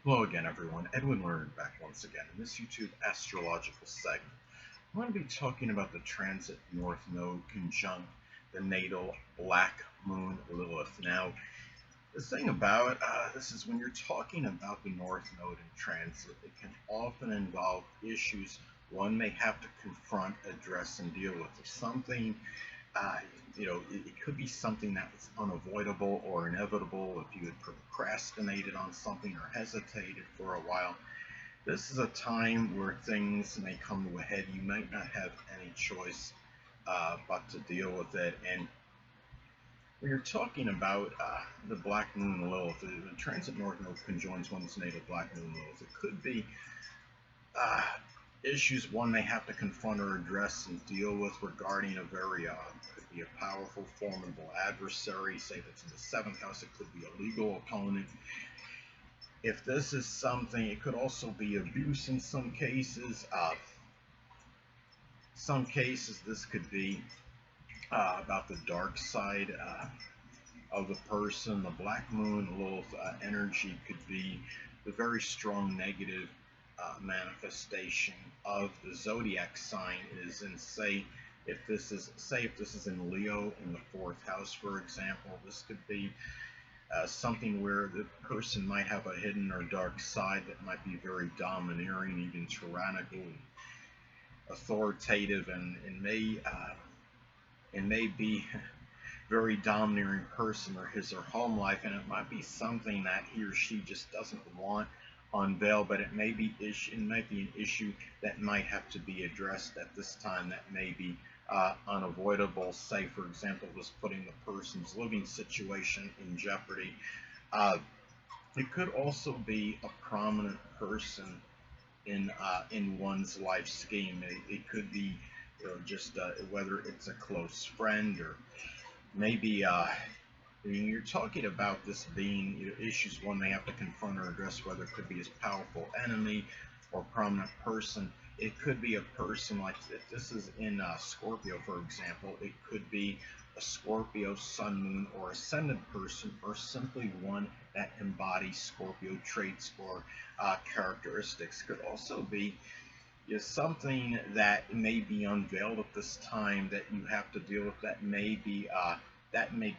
Hello again, everyone. Edwin Learnard back once again in this YouTube astrological segment. I'm going to be talking about the transit North Node conjunct the natal Black Moon Lilith. Now, the thing about this is when you're talking about the North Node in transit, it can often involve issues one may have to confront, address, and deal with. If something uh, it could be something that was unavoidable or inevitable if you had procrastinated on something or hesitated for a while. This is a time where things may come to a head. You might not have any choice but to deal with it. And when you're talking about the Black Moon Lilith, the transit North Node conjoins one's natal Black Moon Lilith. It could be uh, issues one may have to confront or address and deal with regarding a very could be a powerful, formidable adversary. Say if it's in the seventh house, it could be a legal opponent. If this is something, it could also be abuse in some cases. Some cases, this could be about the dark side of the person. The Black Moon Lilith energy could be the very strong negative manifestation of the zodiac sign is in if this is in Leo in the fourth house, for example. This could be something where the person might have a hidden or dark side that might be very domineering, even tyrannical, authoritative, and may be very domineering person or his or home life, and it might be something that he or she just doesn't want unveiled, but it might be an issue that might have to be addressed at this time that may be unavoidable. Say, for example, was putting the person's living situation in jeopardy. Uh, it could also be a prominent person in one's life scheme. It could be just whether it's a close friend or maybe when you're talking about this being issues one may have to confront or address, whether it could be his powerful enemy or prominent person. It could be a person like if this is in Scorpio, for example. It could be a Scorpio sun, moon, or ascendant person, or simply one that embodies Scorpio traits or characteristics. Could also be something that may be unveiled at this time that you have to deal with that may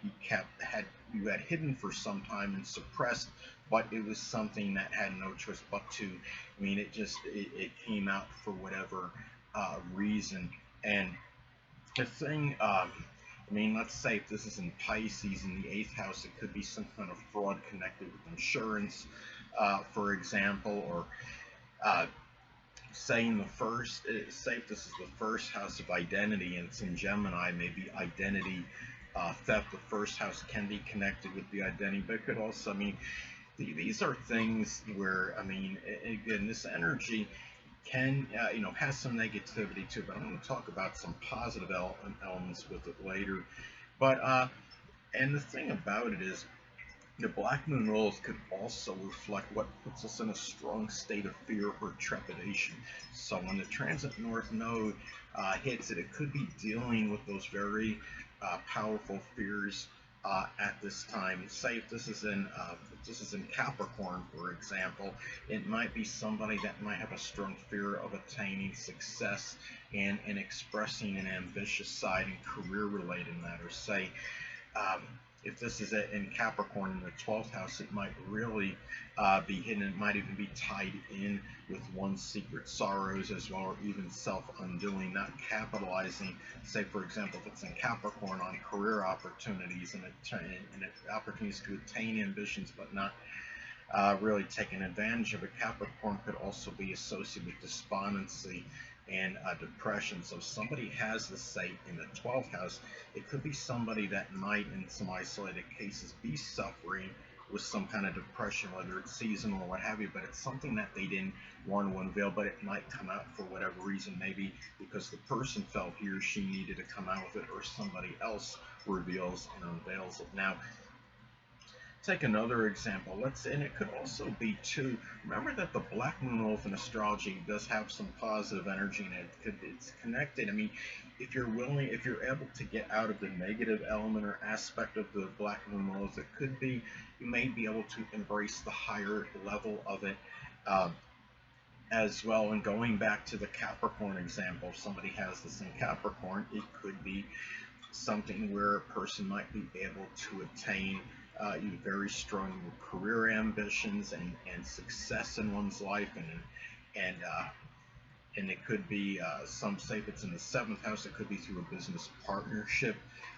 be kept had you had hidden for some time and suppressed, but it was something that had no choice but to. I mean, it came out for whatever reason. And the thing, I mean, let's say if this is in Pisces in the eighth house, it could be some kind of fraud connected with insurance, for example, or uh, saying say if this is the first house of identity and it's in Gemini, maybe identity theft. The first house can be connected with the identity, but it could also, I mean, these are things where, I mean, again, this energy can, has some negativity too, but I'm going to talk about some positive elements with it later. But, and the thing about it is, the Black Moon Lilith could also reflect what puts us in a strong state of fear or trepidation. So when the transit North Node hits it, it could be dealing with those very powerful fears at this time. Say if this is in Capricorn, for example, it might be somebody that might have a strong fear of attaining success and expressing an ambitious side in career-related matters. Say um, if this is in Capricorn in the 12th house, it might really be hidden. It might even be tied in with one's secret sorrows as well, or even self-undoing, not capitalizing. Say, for example, if it's in Capricorn on career opportunities and opportunities to attain ambitions, but not really taking advantage of it. Capricorn could also be associated with despondency and depression. So if somebody has this, say, in the 12th house, it could be somebody that might, in some isolated cases, be suffering with some kind of depression, whether it's seasonal or what have you, but it's something that they didn't want to unveil, but it might come out for whatever reason, maybe because the person felt he or she needed to come out with it, or somebody else reveals and unveils it. Now, take another example. And it could also be too. Remember that the Black Moon Lilith in astrology does have some positive energy, and it's connected. I mean, if you're able to get out of the negative element or aspect of the Black Moon Lilith, it could be you may be able to embrace the higher level of it. Um, as well, and going back to the Capricorn example, if somebody has this in Capricorn, it could be something where a person might be able to attain very strong career ambitions and success in one's life, and and it could be some say if it's in the seventh house, it could be through a business partnership.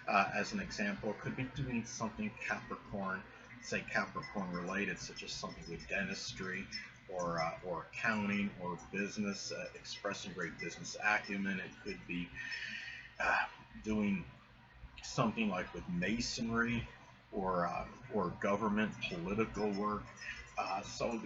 As an example, it could be doing something Capricorn, say Capricorn related, such as something with dentistry or accounting or business, expressing great business acumen. It could be uh, doing something like with masonry or government political work. So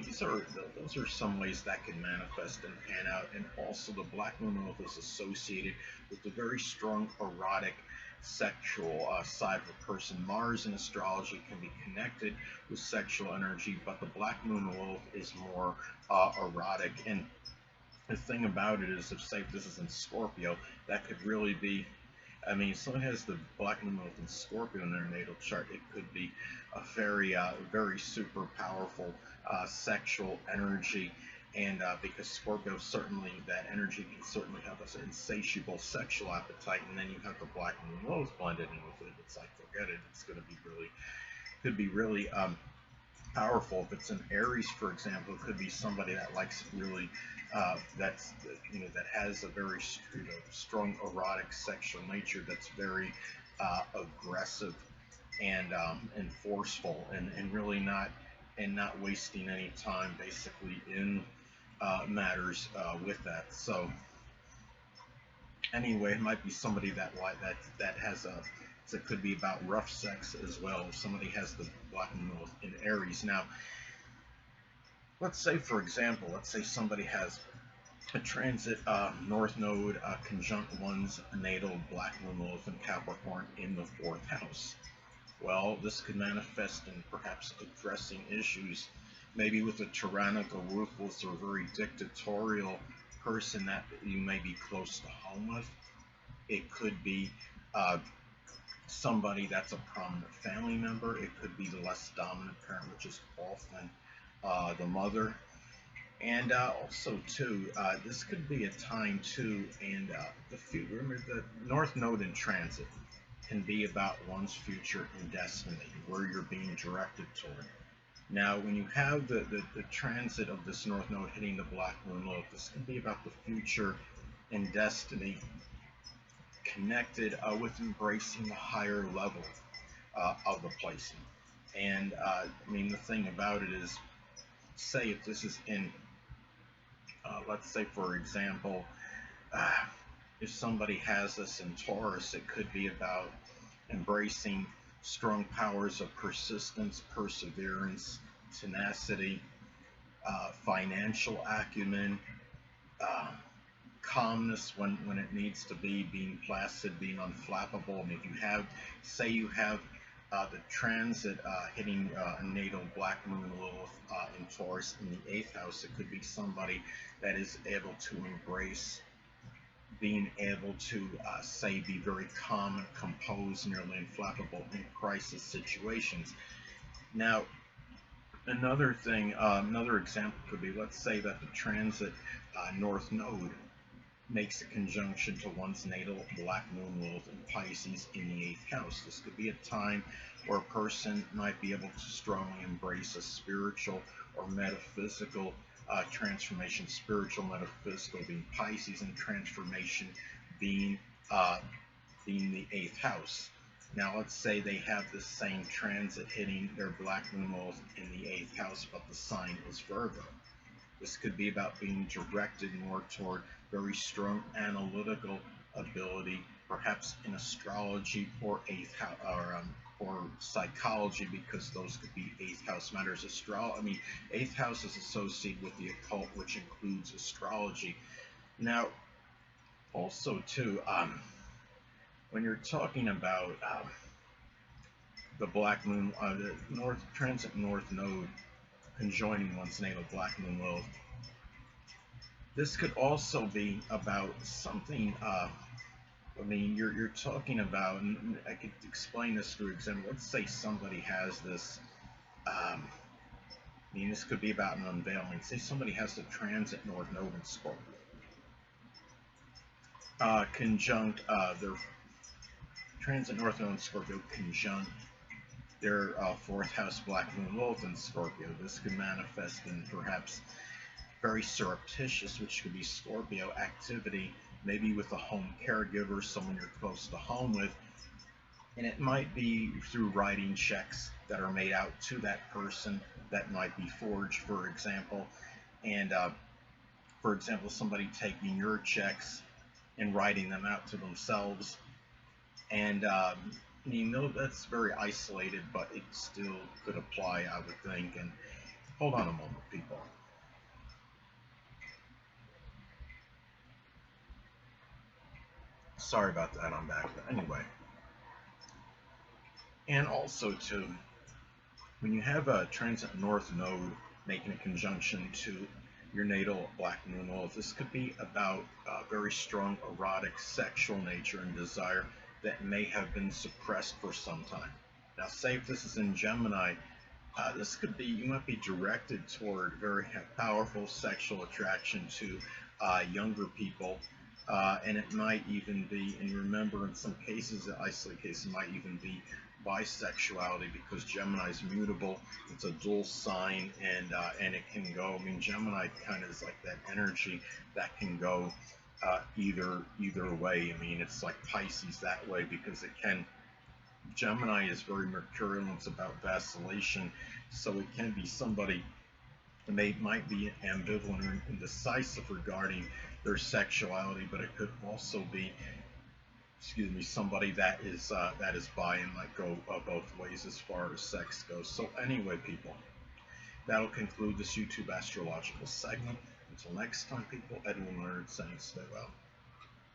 those are some ways that can manifest and pan out. And also the Black Moon Lilith is associated with the very strong erotic sexual side of a person. Mars in astrology can be connected with sexual energy, but the Black Moon Lilith is more erotic. And the thing about it is, if this is in Scorpio, that could really be, I mean, if someone has the Black Moon Lilith in Scorpio in their natal chart, it could be a very super powerful sexual energy. And because Scorpio certainly, that energy can certainly have an insatiable sexual appetite, and then you have the Black Moon Lilith blended in with it. It's like, forget it. It's going to be could be really powerful. If it's an Aries, for example, it could be somebody that likes really that has a very strong erotic sexual nature that's very aggressive and forceful and really not wasting any time basically in matters with that. So anyway, it might be somebody that has a, so it could be about rough sex as well. If somebody has the Black Moon Lilith in Aries. Now, let's say, for example, let's say somebody has a transit North Node conjunct one's natal Black Moon Lilith in Capricorn in the fourth house. Well, this could manifest in perhaps addressing issues, maybe with a tyrannical, ruthless, or very dictatorial person that you may be close to home with. It could be somebody that's a prominent family member. It could be the less dominant parent, which is often the mother. And also, too, this could be a time, too, and remember, the North Node in transit can be about one's future and destiny, where you're being directed toward. Now, when you have the transit of this North Node hitting the Black Moon Lilith, this can be about the future and destiny connected with embracing the higher level of the placing. And I mean, the thing about it is, say if this is in, let's say for example, if somebody has this in Taurus, it could be about embracing strong powers of persistence, perseverance, tenacity, financial acumen, calmness when it needs to be, being placid, being unflappable. I mean, if you have, say you have the transit hitting a natal Black Moon Lilith in Taurus in the 8th house, it could be somebody that is able to embrace being able to, say, be very calm and composed, nearly unflappable in crisis situations. Now, another thing, another example could be, let's say that the transit North Node makes a conjunction to one's natal Black Moon Lilith in Pisces in the 8th house. This could be a time where a person might be able to strongly embrace a spiritual or metaphysical transformation, spiritual, metaphysical being Pisces, and transformation being the 8th house. Now, let's say they have the same transit hitting their Black Moon Lilith in the 8th house, but the sign is Virgo. This could be about being directed more toward very strong analytical ability, perhaps in astrology or 8th house, or psychology, because those could be 8th house matters. 8th house is associated with the occult, which includes astrology. Now, also too, when you're talking about the Black Moon, the North Transit North Node conjoining one's natal Black Moon Lilith. This could also be about something. I mean, you're talking about, and I could explain this through example. Let's say somebody has this. I mean, this could be about an unveiling. Say somebody has the transit North Node in Scorpio, conjunct their transit North Node in Scorpio conjunct their fourth house Black Moon Lilith in Scorpio. This could manifest in perhaps very surreptitious, which could be Scorpio activity, maybe with a home caregiver, someone you're close to home with, and it might be through writing checks that are made out to that person that might be forged, for example, and for example, somebody taking your checks and writing them out to themselves, and you know, that's very isolated, but it still could apply, I would think. And hold on a moment, people. Sorry about that, I'm back. But anyway, and also too, when you have a transit North Node making a conjunction to your natal Black Moon Lilith, this could be about very strong erotic sexual nature and desire that may have been suppressed for some time. Now, say if this is in Gemini, this could be, you might be directed toward very powerful sexual attraction to younger people, and it might even be, and remember in some cases, the isolated cases, it might even be bisexuality, because Gemini is mutable. It's a dual sign, and it can go. I mean, Gemini kind of is like that energy that can go either way. I mean, it's like Pisces that way, because it can. Gemini is very mercurial, and it's about vacillation, so it can be somebody that might be ambivalent or indecisive regarding their sexuality, but it could also be, excuse me, somebody that is bi and might go both ways as far as sex goes. So anyway, people, that'll conclude this YouTube astrological segment. Until next time, people, Edwin Learnard saying stay well.